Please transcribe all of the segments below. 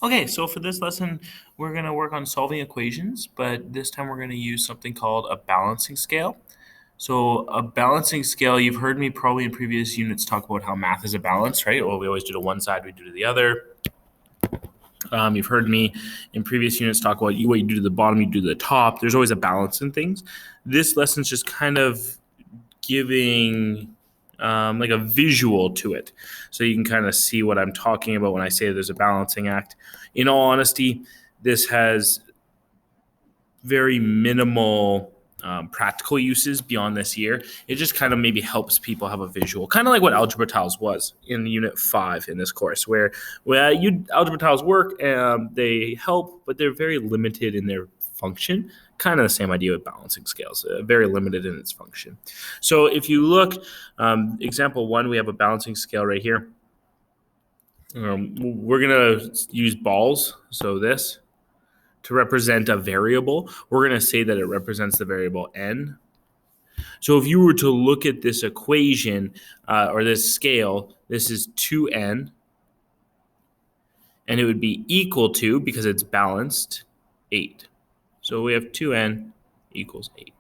Okay, so for this lesson, we're going to work on solving equations, but this time we're going to use something called a balancing scale. So a balancing scale, you've heard me probably in previous units talk about how math is a balance, right? Well, we always do to one side, we do to the other. You've heard me in previous units talk about what you do to the bottom, you do to the top. There's always a balance in things. This lesson's just kind of giving like a visual to it, so you can kind of see what I'm talking about when I say there's a balancing act. In all honesty, this has very minimal practical uses beyond this year. It just kind of maybe helps people have a visual, kind of like what algebra tiles was in Unit 5 in this course, where algebra tiles work, they help, but they're very limited in their function. Kind of the same idea with balancing scales, very limited in its function. So if you look, example 1, we have a balancing scale right here. We're going to use balls, so this, to represent a variable. We're going to say that it represents the variable n. So if you were to look at this equation or this scale, this is 2n, and it would be equal to, because it's balanced, 8. So we have 2n equals 8.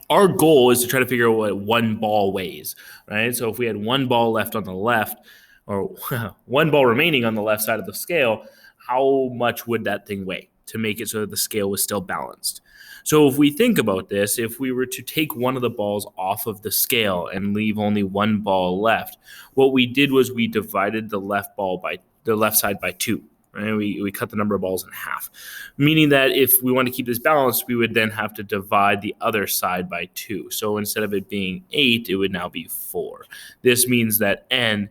Our goal is to try to figure out what one ball weighs, right? So if we had one ball left on the left, or one ball remaining on the left side of the scale, how much would that thing weigh to make it so that the scale was still balanced? So if we think about this, if we were to take one of the balls off of the scale and leave only one ball left, what we did was we divided the left side by 2. Right? We cut the number of balls in half, meaning that if we want to keep this balanced, we would then have to divide the other side by 2. So instead of it being 8, it would now be 4. This means that n,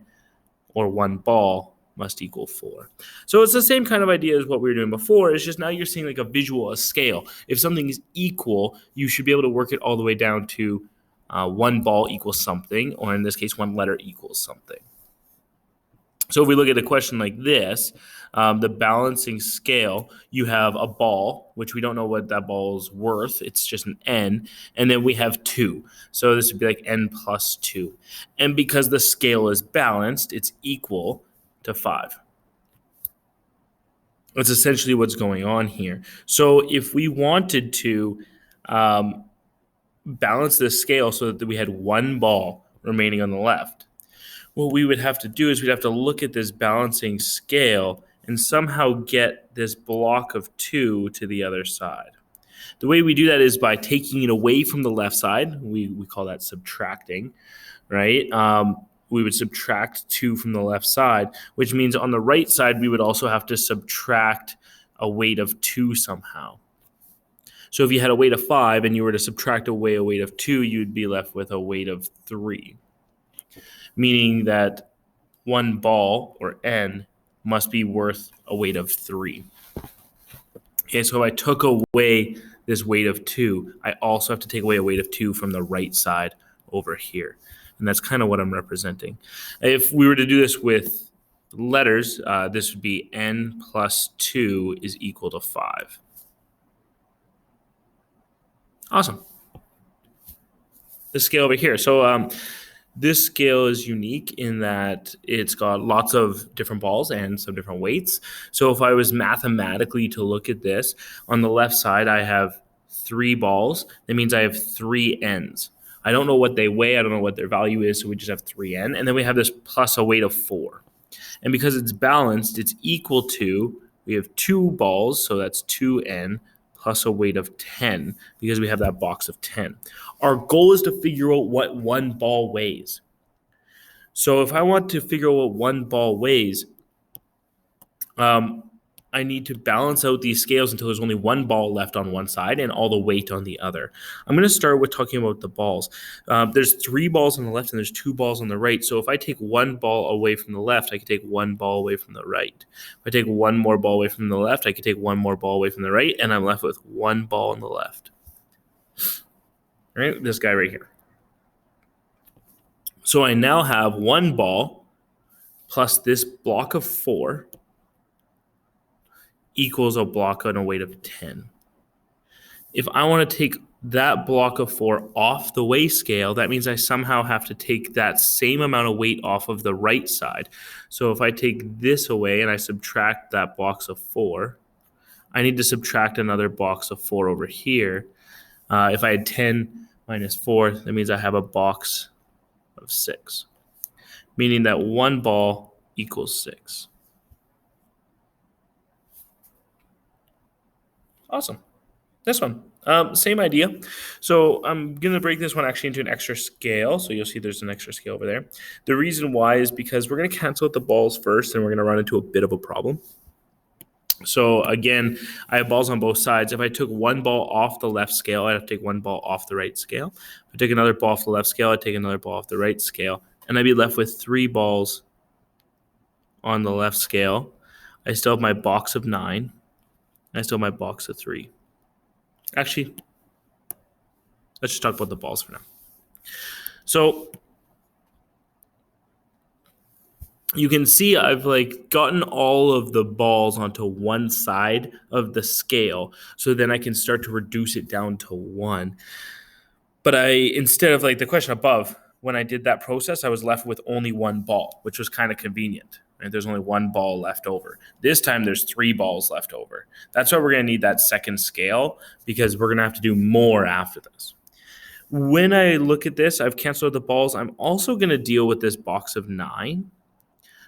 or one ball, must equal 4. So it's the same kind of idea as what we were doing before. It's just now you're seeing like a visual, a scale. If something is equal, you should be able to work it all the way down to one ball equals something, or in this case, one letter equals something. So if we look at a question like this, the balancing scale, you have a ball, which we don't know what that ball is worth. It's just an n. And then we have 2. So this would be like n plus 2. And because the scale is balanced, it's equal to 5. That's essentially what's going on here. So if we wanted to balance this scale so that we had one ball remaining on the left, what we would have to do is we'd have to look at this balancing scale and somehow get this block of 2 to the other side. The way we do that is by taking it away from the left side. We call that subtracting, right? We would subtract 2 from the left side, which means on the right side, we would also have to subtract a weight of 2 somehow. So if you had a weight of 5 and you were to subtract away a weight of 2, you'd be left with a weight of 3. Meaning that one ball, or n, must be worth a weight of 3. Okay, so if I took away this weight of 2, I also have to take away a weight of 2 from the right side over here. And that's kind of what I'm representing. If we were to do this with letters, this would be n plus 2 is equal to 5. Awesome. The scale over here. So this scale is unique in that it's got lots of different balls and some different weights. So if I was mathematically to look at this, on the left side, I have 3 balls. That means I have 3 n's. I don't know what they weigh. I don't know what their value is, so we just have 3n. And then we have this plus a weight of 4. And because it's balanced, it's equal to, we have 2 balls, so that's 2n, plus a weight of 10, because we have that box of 10. Our goal is to figure out what one ball weighs. So if I want to figure out what one ball weighs, I need to balance out these scales until there's only one ball left on one side and all the weight on the other. I'm going to start with talking about the balls. There's 3 balls on the left and there's 2 balls on the right. So if I take one ball away from the left, I can take one ball away from the right. If I take one more ball away from the left, I can take one more ball away from the right, and I'm left with one ball on the left. Right? This guy right here. So I now have one ball plus this block of 4 equals a block on a weight of 10. If I want to take that block of 4 off the weigh scale, that means I somehow have to take that same amount of weight off of the right side. So if I take this away and I subtract that box of 4, I need to subtract another box of 4 over here. If I had 10 minus 4, that means I have a box of 6, meaning that 1 ball equals 6. Awesome. This one, same idea. So I'm going to break this one actually into an extra scale. So you'll see there's an extra scale over there. The reason why is because we're going to cancel out the balls first, and we're going to run into a bit of a problem. So again, I have balls on both sides. If I took 1 ball off the left scale, I'd have to take 1 ball off the right scale. If I take another ball off the left scale, I'd take another ball off the right scale. And I'd be left with 3 balls on the left scale. I still have my box of 9. I still have my box of 3. Actually, let's just talk about the balls for now. So you can see I've gotten all of the balls onto one side of the scale, so then I can start to reduce it down to 1. But instead of the question above, when I did that process, I was left with only 1 ball, which was kind of convenient. Right? There's only 1 ball left over. This time there's 3 balls left over. That's why we're going to need that second scale, because we're going to have to do more after this. When I look at this, I've canceled the balls. I'm also going to deal with this box of 9.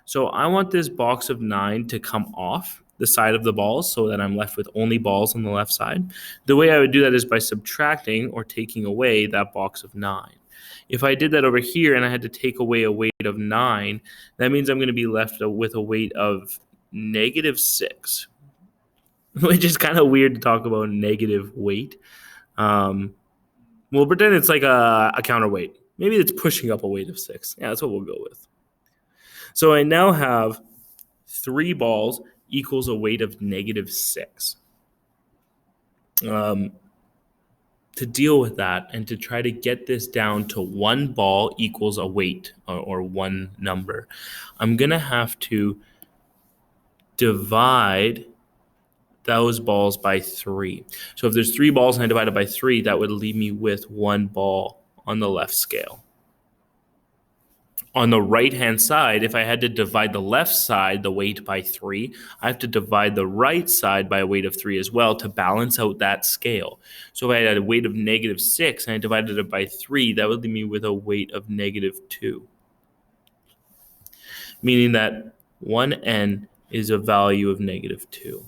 So I want this box of 9 to come off the side of the balls so that I'm left with only balls on the left side. The way I would do that is by subtracting or taking away that box of 9. If I did that over here and I had to take away a weight of 9, that means I'm going to be left with a weight of -6, which is kind of weird to talk about negative weight. We'll pretend it's like a counterweight. Maybe it's pushing up a weight of 6. Yeah, that's what we'll go with. So I now have 3 balls equals a weight of -6. To deal with that and to try to get this down to 1 ball equals a weight or 1 number, I'm going to have to divide those balls by 3. So if there's 3 balls and I divide it by 3, that would leave me with 1 ball on the left scale. On the right-hand side, if I had to divide the left side, the weight by 3, I have to divide the right side by a weight of 3 as well to balance out that scale. So if I had a weight of -6 and I divided it by 3, that would leave me with a weight of -2. Meaning that 1n is a value of -2.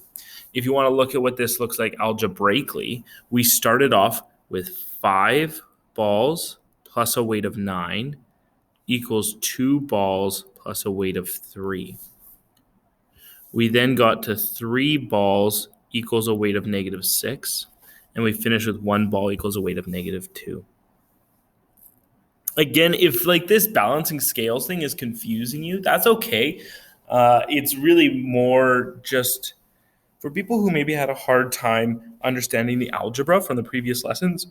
If you want to look at what this looks like algebraically, we started off with 5 balls plus a weight of 9 equals 2 balls plus a weight of 3. We then got to 3 balls equals a weight of -6, and we finished with 1 ball equals a weight of -2. Again, if this balancing scales thing is confusing you, that's okay. It's really more just for people who maybe had a hard time understanding the algebra from the previous lessons.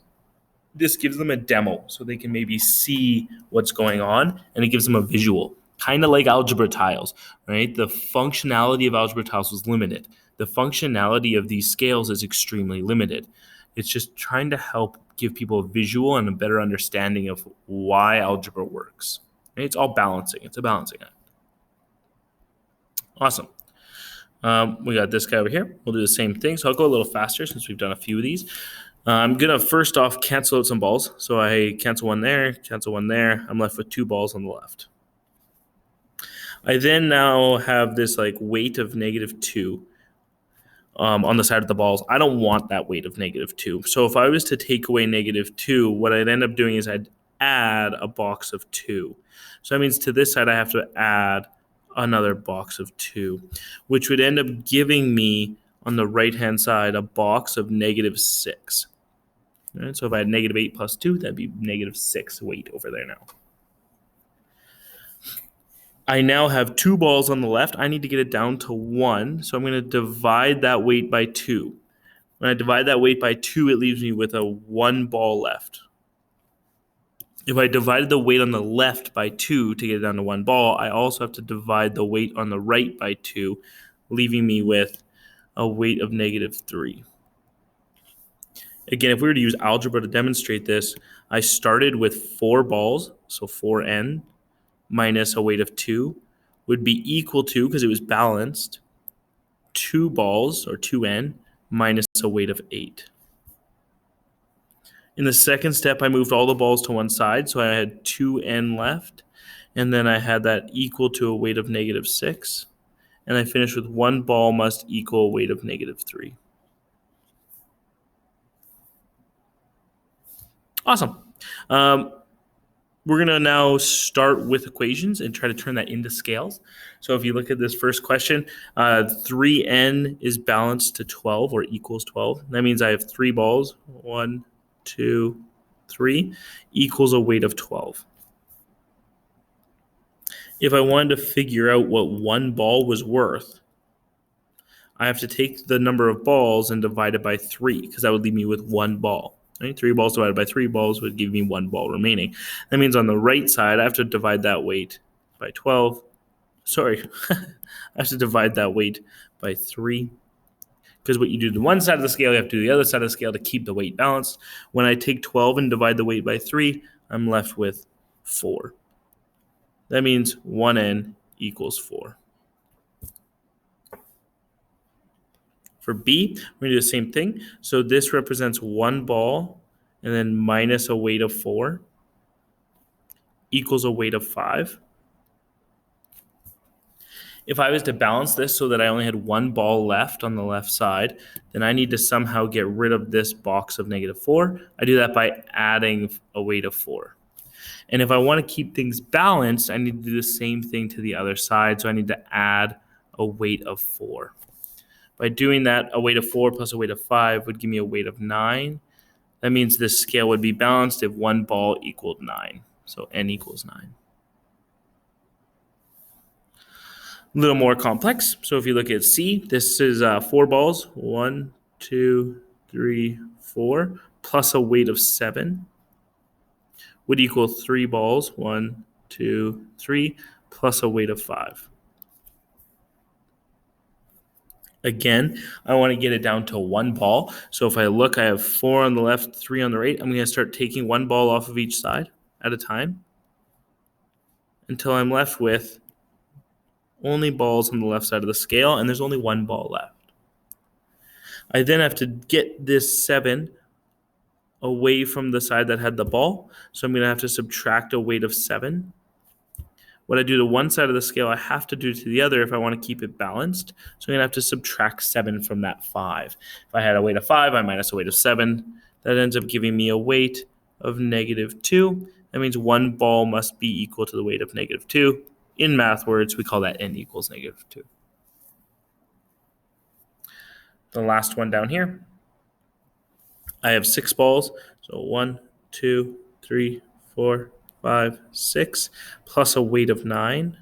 This gives them a demo so they can maybe see what's going on, and it gives them a visual, kind of like algebra tiles, right? The functionality of algebra tiles was limited. The functionality of these scales is extremely limited. It's just trying to help give people a visual and a better understanding of why algebra works. Right? It's all balancing. It's a balancing act. Awesome. We got this guy over here. We'll do the same thing. So I'll go a little faster since we've done a few of these. I'm going to first off cancel out some balls. So I cancel 1 there, cancel 1 there. I'm left with 2 balls on the left. I then now have this weight of -2 on the side of the balls. I don't want that weight of -2. So if I was to take away -2, what I'd end up doing is I'd add a box of 2. So that means to this side I have to add another box of 2, which would end up giving me on the right-hand side a box of -6. Right, so if I had -8 plus 2, that'd be -6 weight over there now. I now have 2 balls on the left. I need to get it down to 1, so I'm going to divide that weight by 2. When I divide that weight by 2, it leaves me with a 1 ball left. If I divided the weight on the left by 2 to get it down to 1 ball, I also have to divide the weight on the right by 2, leaving me with a weight of -3. Again, if we were to use algebra to demonstrate this, I started with 4 balls, so 4n minus a weight of 2 would be equal to, because it was balanced, 2 balls, or 2n, minus a weight of 8. In the second step, I moved all the balls to one side, so I had 2n left, and then I had that equal to a weight of negative 6, and I finished with 1 ball must equal a weight of negative 3. Awesome. We're going to now start with equations and try to turn that into scales. So if you look at this first question, 3n is balanced to 12 or equals 12. That means I have 3 balls, 1, 2, 3, equals a weight of 12. If I wanted to figure out what 1 ball was worth, I have to take the number of balls and divide it by 3, because that would leave me with 1 ball. Right? 3 balls divided by 3 balls would give me 1 ball remaining. That means on the right side, I have to divide that weight by 12. Sorry, I have to divide that weight by 3. Because what you do to one side of the scale, you have to do the other side of the scale to keep the weight balanced. When I take 12 and divide the weight by 3, I'm left with 4. That means 1n equals 4. For B, we're going to do the same thing. So this represents 1 ball and then minus a weight of 4 equals a weight of 5. If I was to balance this so that I only had 1 ball left on the left side, then I need to somehow get rid of this box of negative 4. I do that by adding a weight of 4. And if I want to keep things balanced, I need to do the same thing to the other side. So I need to add a weight of 4. By doing that, a weight of 4 plus a weight of 5 would give me a weight of 9. That means this scale would be balanced if 1 ball equaled 9. So n equals 9. A little more complex. So if you look at C, this is 4 balls. 1, 2, 3, 4, plus a weight of 7 would equal 3 balls. 1, 2, 3, plus a weight of 5. Again, I want to get it down to 1 ball. So if I look, I have 4 on the left, 3 on the right. I'm going to start taking 1 ball off of each side at a time until I'm left with only balls on the left side of the scale, and there's only 1 ball left. I then have to get this 7 away from the side that had the ball. So I'm going to have to subtract a weight of 7. What I do to one side of the scale, I have to do to the other if I want to keep it balanced. So I'm going to have to subtract 7 from that 5. If I had a weight of 5, I minus a weight of 7. That ends up giving me a weight of negative 2. That means 1 ball must be equal to the weight of negative 2. In math words, we call that n equals negative 2. The last one down here, I have 6 balls. So 1, 2, 3, 4, 5, 6, plus a weight of 9. And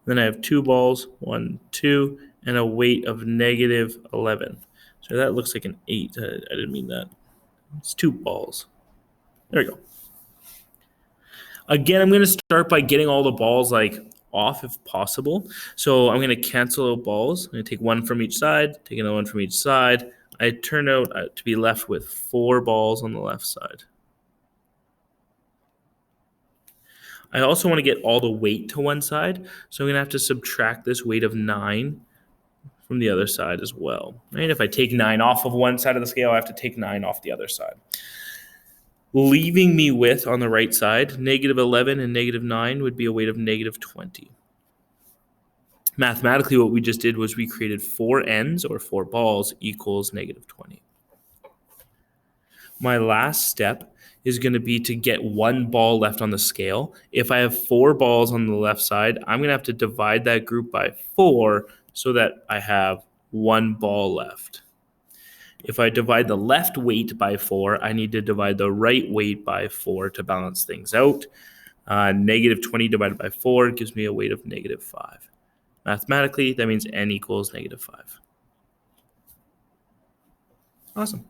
then I have 2 balls, 1, 2, and a weight of negative 11. So that looks like an 8. I didn't mean that. It's 2 balls. There we go. Again, I'm going to start by getting all the balls off if possible. So I'm going to cancel out balls. I'm going to take 1 from each side, take another 1 from each side. I turn out to be left with 4 balls on the left side. I also want to get all the weight to one side, so I'm going to have to subtract this weight of 9 from the other side as well. Right? If I take 9 off of one side of the scale, I have to take 9 off the other side. Leaving me with, on the right side, negative 11 and negative 9 would be a weight of negative 20. Mathematically, what we just did was we created 4 n's, or 4 balls, equals negative 20. My last step is going to be to get 1 ball left on the scale. If I have 4 balls on the left side, I'm going to have to divide that group by 4 so that I have 1 ball left. If I divide the left weight by 4, I need to divide the right weight by 4 to balance things out. Negative 20 divided by 4 gives me a weight of negative 5. Mathematically, that means n equals negative 5. Awesome.